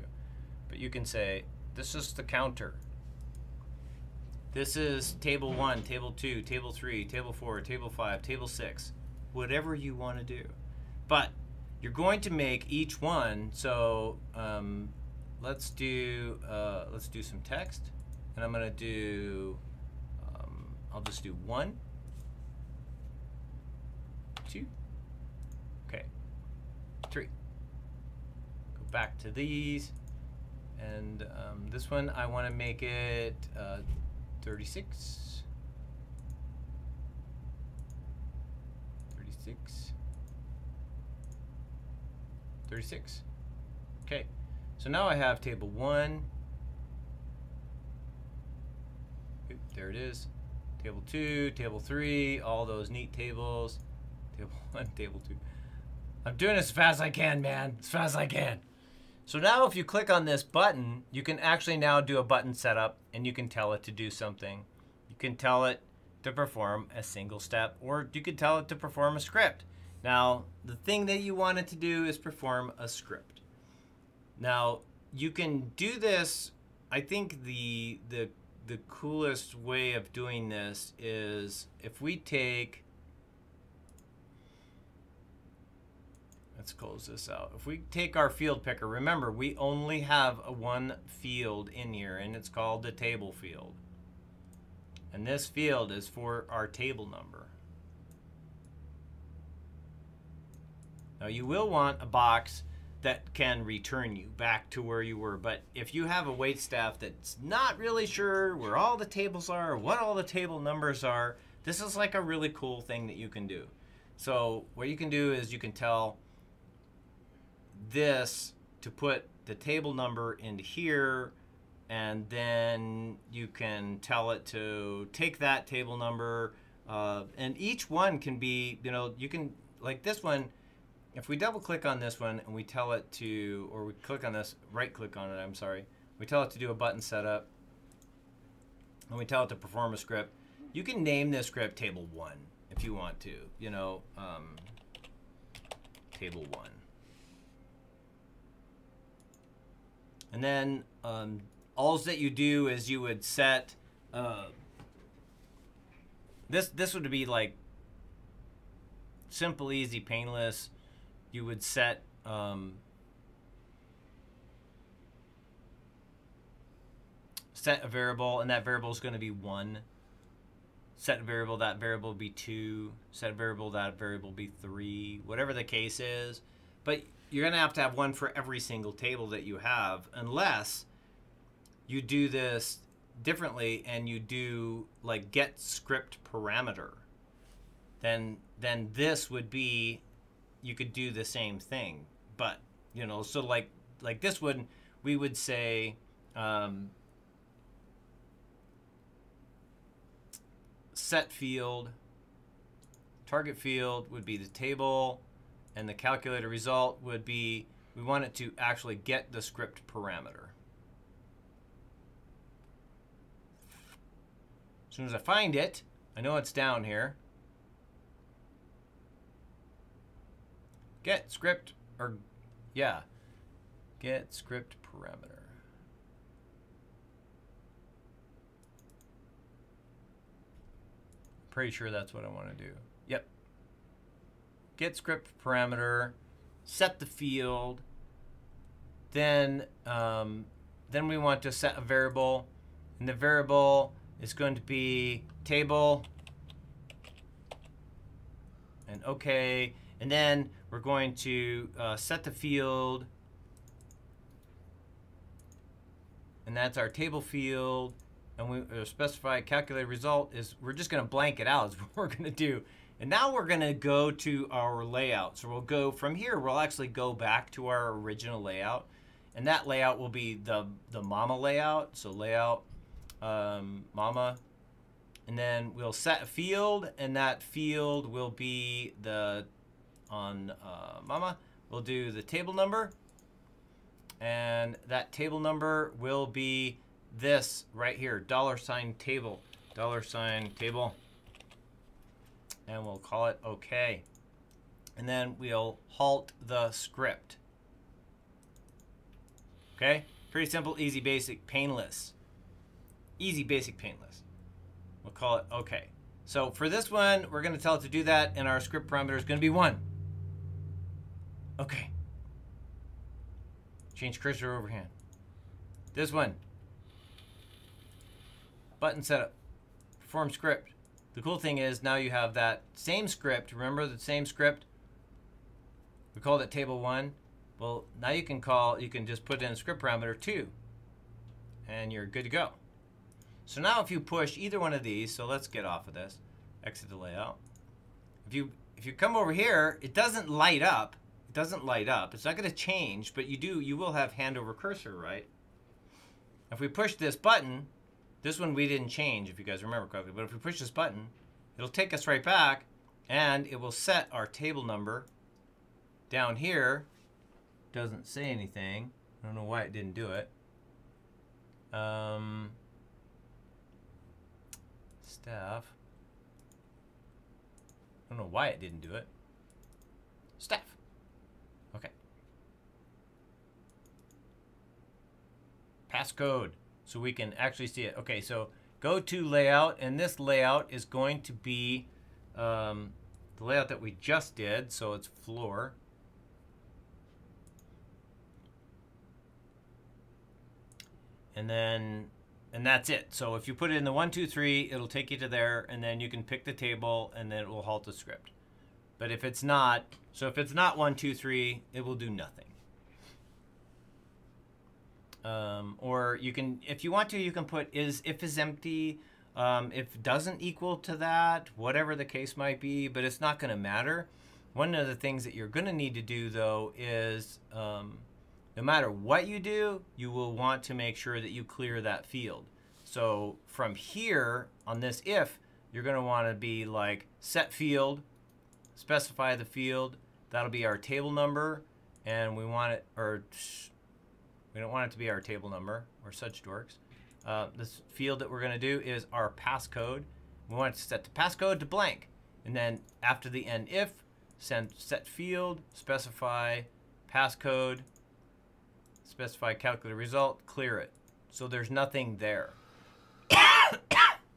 Speaker 1: But you can say, this is the counter. This is table 1, table 2, table 3, table 4, table 5, table 6. Whatever you want to do. But you're going to make each one, so let's do some text, and I'm gonna do I'll just do 1, 2, okay, 3. Go back to these, and this one I want to make it 36. 36. 36. Okay, so now I have table 1. Oop, there it is. Table 2, table 3, all those neat tables. Table 1, table 2. I'm doing as fast as I can, man. As fast as I can. So now if you click on this button, you can actually now do a button setup, and you can tell it to do something. You can tell it to perform a single step, or you could tell it to perform a script. Now, the thing that you want it to do is perform a script. Now, you can do this. I think the coolest way of doing this is if we take Let's close this out. If we take our field picker, remember we only have one field in here, and it's called the table field. And this field is for our table number. Now you will want a box that can return you back to where you were, but if you have a waitstaff that's not really sure where all the tables are or what all the table numbers are, this is like a really cool thing that you can do. So what you can do is you can tell this to put the table number into here, and then you can tell it to take that table number, and each one can be, you know, you can, like this one, if we double click on this one and we tell it to, or we click on this, right click on it, I'm sorry, we tell it to do a button setup, and we tell it to perform a script, you can name this script table 1 if you want to, you know, table 1. And then all that you do is you would set this would be like simple, easy, painless. You would set set a variable, and that variable is going to be 1. Set a variable, that variable will be 2. Set a variable, that variable will be 3. Whatever the case is, but you're going to have one for every single table that you have, unless you do this differently and you do like get script parameter. Then this would be, you could do the same thing, but you know, so like this one, we would say set field, target field would be the table, and the calculated result would be, we want it to actually get the script parameter. As soon as I find it, I know it's down here. Get script, or yeah, get script parameter. Pretty sure that's what I want to do. Yep. Get script parameter, set the field, then we want to set a variable, and the variable is going to be table, and okay, and then we're going to set the field, and that's our table field, and we specify calculated result is, we're just going to blank it out is what we're going to do. And now we're going to go to our layout. So we'll go from here, we'll actually go back to our original layout. And that layout will be the mama layout. So layout, mama. And then we'll set a field, and that field will be the, on mama, we'll do the table number. And that table number will be this right here, $table, $table. And we'll call it OK. And then we'll halt the script. Okay? Pretty simple, easy, basic, painless. Easy, basic, painless. We'll call it OK. So for this one, we're going to tell it to do that, and our script parameter is going to be 1. OK. Change cursor overhand. This one. Button setup. Perform script. The cool thing is now you have that same script. Remember the same script? We called it table 1. Well, now you can just put in a script parameter 2, and you're good to go. So now if you push either one of these, so let's get off of this, exit the layout. If you come over here, it doesn't light up. It doesn't light up. It's not going to change, but you will have hand over cursor, right? If we push this button, this one we didn't change, if you guys remember correctly, but if we push this button, it'll take us right back, and it will set our table number down here. Doesn't say anything. I don't know why it didn't do it. Staff. I don't know why it didn't do it. Staff. Okay. Passcode. So we can actually see it. Okay, so go to layout, and this layout is going to be the layout that we just did. So it's floor. and that's it. So if you put it in the 1, 2, 3, it'll take you to there, and then you can pick the table, and then it will halt the script. But if it's not, so if it's not 1, 2, 3, it will do nothing. Or you can, if you want to, you can put if is empty, if doesn't equal to that, whatever the case might be, but it's not going to matter. One of the things that you're going to need to do, though, is no matter what you do, you will want to make sure that you clear that field. So from here on this if, you're going to want to be like set field, specify the field. That'll be our table number, and we want it, or we don't want it to be our table number. We're such dorks. This field that we're going to do is our passcode. We want it to set the passcode to blank, and then after the end if, send set field, specify passcode, specify calculate result, clear it. So there's nothing there.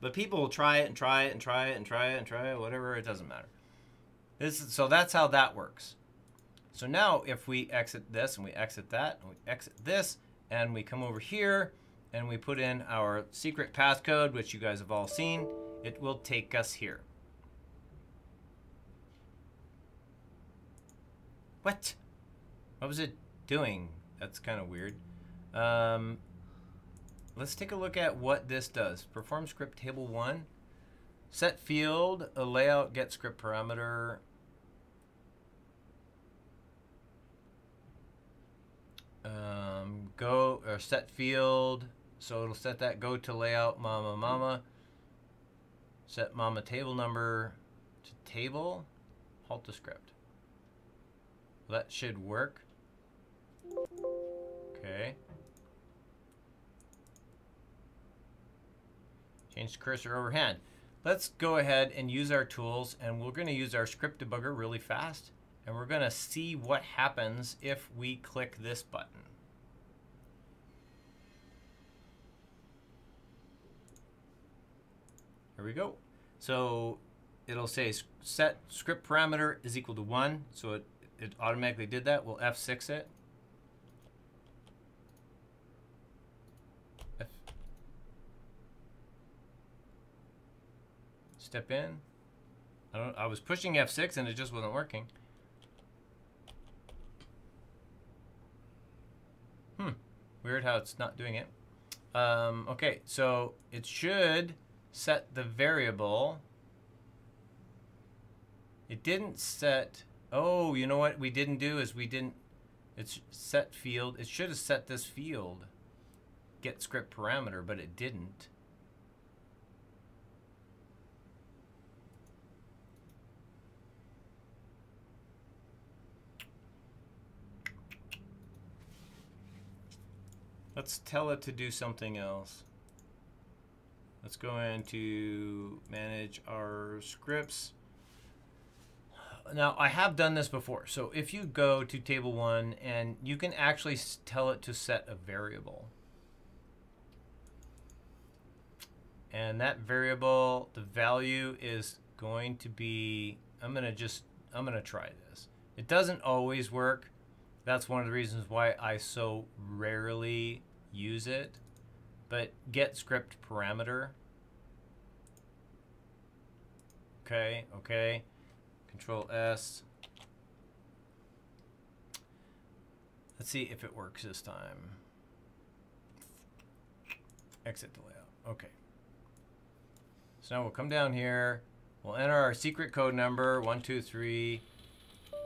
Speaker 1: But people will try it and try it and try it and try it and try it, whatever, it doesn't matter. So that's how that works. So now if we exit this and we exit that and we exit this and we come over here and we put in our secret passcode, which you guys have all seen, it will take us here. What? What was it doing? That's kind of weird. Let's take a look at what this does. Perform script table 1. Set field, a layout, get script parameter. Go or set field, so it'll set that go to layout mama. Set mama table number to table. Halt the script. Well, that should work. Okay. Change the cursor overhand. Let's go ahead and use our tools, and we're going to use our script debugger really fast, and we're going to see what happens if we click this button. Here we go. So it'll say set script parameter is equal to 1, so it automatically did that. We'll F6 it. Step in. I was pushing F6 and it just wasn't working. Weird how it's not doing it. Okay, so it should set the variable. It didn't set. Oh, you know what we didn't do is we didn't. It's set field. It should have set this field, get script parameter, but it didn't. Let's tell it to do something else. Let's go into manage our scripts. Now, I have done this before. So if you go to table 1 and you can actually tell it to set a variable. And that variable, the value is going to be, I'm going to try this. It doesn't always work. That's one of the reasons why I so rarely use it. But get script parameter. Okay. Control S. Let's see if it works this time. Exit the layout. Okay. So now we'll come down here. We'll enter our secret code number 123.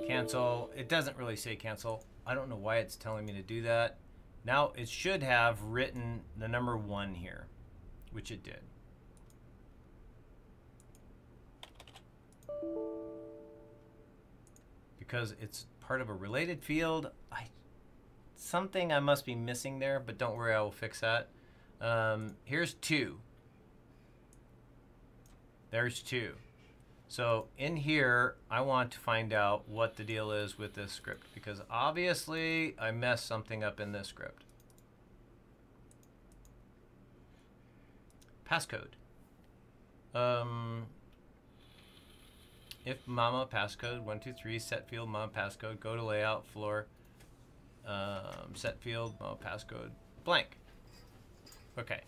Speaker 1: Cancel. It doesn't really say cancel. I don't know why it's telling me to do that. Now it should have written the number 1 here, which it did. Because it's part of a related field, something I must be missing there, but don't worry, I will fix that. Here's 2. There's 2. So in here, I want to find out what the deal is with this script, because obviously I messed something up in this script. Passcode. If mama passcode 123 set field mama passcode, go to layout floor, set field mama passcode blank. Okay.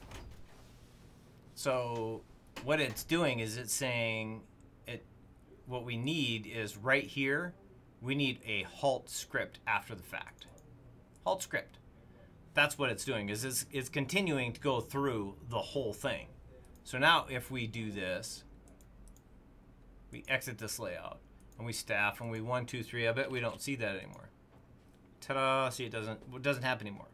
Speaker 1: So what it's doing is it's saying what we need is right here, we need a halt script after the fact. Halt script. That's what it's doing, is it's continuing to go through the whole thing. So now if we do this, we exit this layout and we staff and we 1, 2, 3, I bet we don't see that anymore. Ta-da, see, it doesn't happen anymore.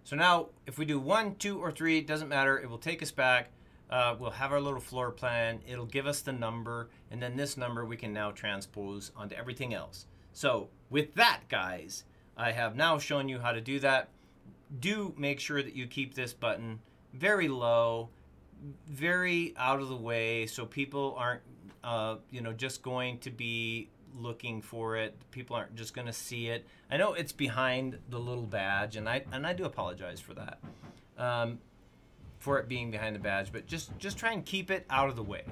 Speaker 1: So now if we do 1, 2, or 3, it doesn't matter, it will take us back. We'll have our little floor plan, it'll give us the number, and then this number we can now transpose onto everything else. So with that, guys, I have now shown you how to do that. Do make sure that you keep this button very low, very out of the way, so people aren't just going to be looking for it. People aren't just going to see it. I know it's behind the little badge, and I do apologize for that, for it being behind the badge. But just try and keep it out of the way,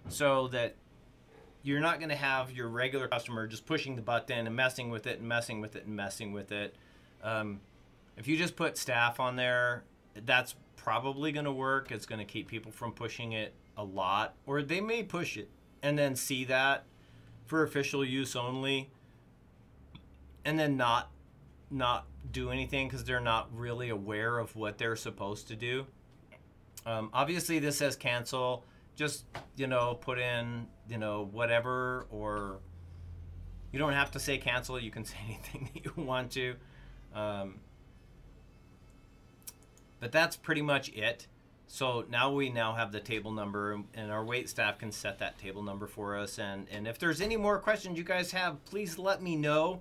Speaker 1: so that you're not going to have your regular customer just pushing the button and messing with it and messing with it and messing with it. If you just put staff on there, that's probably going to work. It's going to keep people from pushing it a lot, or they may push it and then see that for official use only, and then not do anything because they're not really aware of what they're supposed to do. Obviously this says cancel. Just put in whatever, or you don't have to say cancel. You can say anything that you want to. But that's pretty much it. So now we have the table number, and our wait staff can set that table number for us. And if there's any more questions you guys have, please let me know.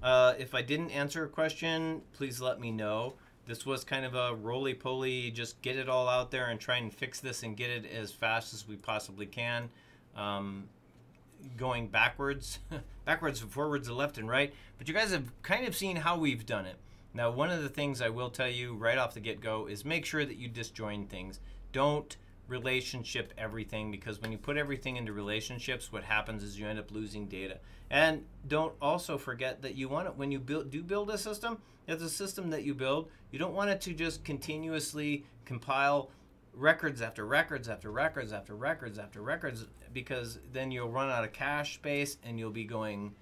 Speaker 1: If I didn't answer a question, please let me know. This was kind of a roly-poly, just get it all out there and try and fix this and get it as fast as we possibly can. Going backwards, backwards and forwards and left and right. But you guys have kind of seen how we've done it. Now, one of the things I will tell you right off the get-go is make sure that you disjoin things. Don't relationship everything, because when you put everything into relationships, what happens is you end up losing data. And don't also forget that you want it, when you build a system, it's a system that you build, you don't want it to just continuously compile records after records after records after records after records, because then you'll run out of cache space and you'll be going,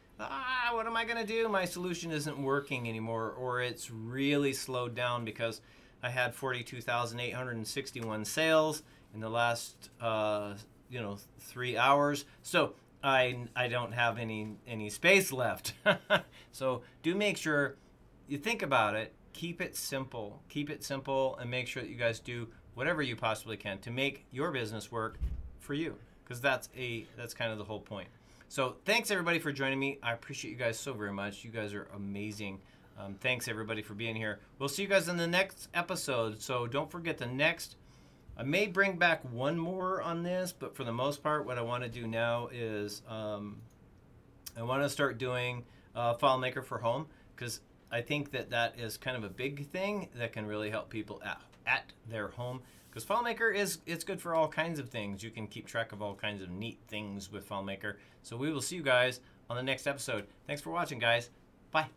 Speaker 1: what am I going to do? My solution isn't working anymore, or it's really slowed down because I had 42,861 sales in the last 3 hours. So I don't have any space left. So do make sure you think about it. Keep it simple. Keep it simple, and make sure that you guys do whatever you possibly can to make your business work for you, because that's kind of the whole point. So thanks everybody for joining me. I appreciate you guys so very much. You guys are amazing. Thanks everybody for being here. We'll see you guys in the next episode. So don't forget I may bring back one more on this, but for the most part, what I want to do now is I want to start doing Filemaker for home, because I think that is kind of a big thing that can really help people at their home. Because Filemaker it's good for all kinds of things. You can keep track of all kinds of neat things with Filemaker. So we will see you guys on the next episode. Thanks for watching, guys. Bye.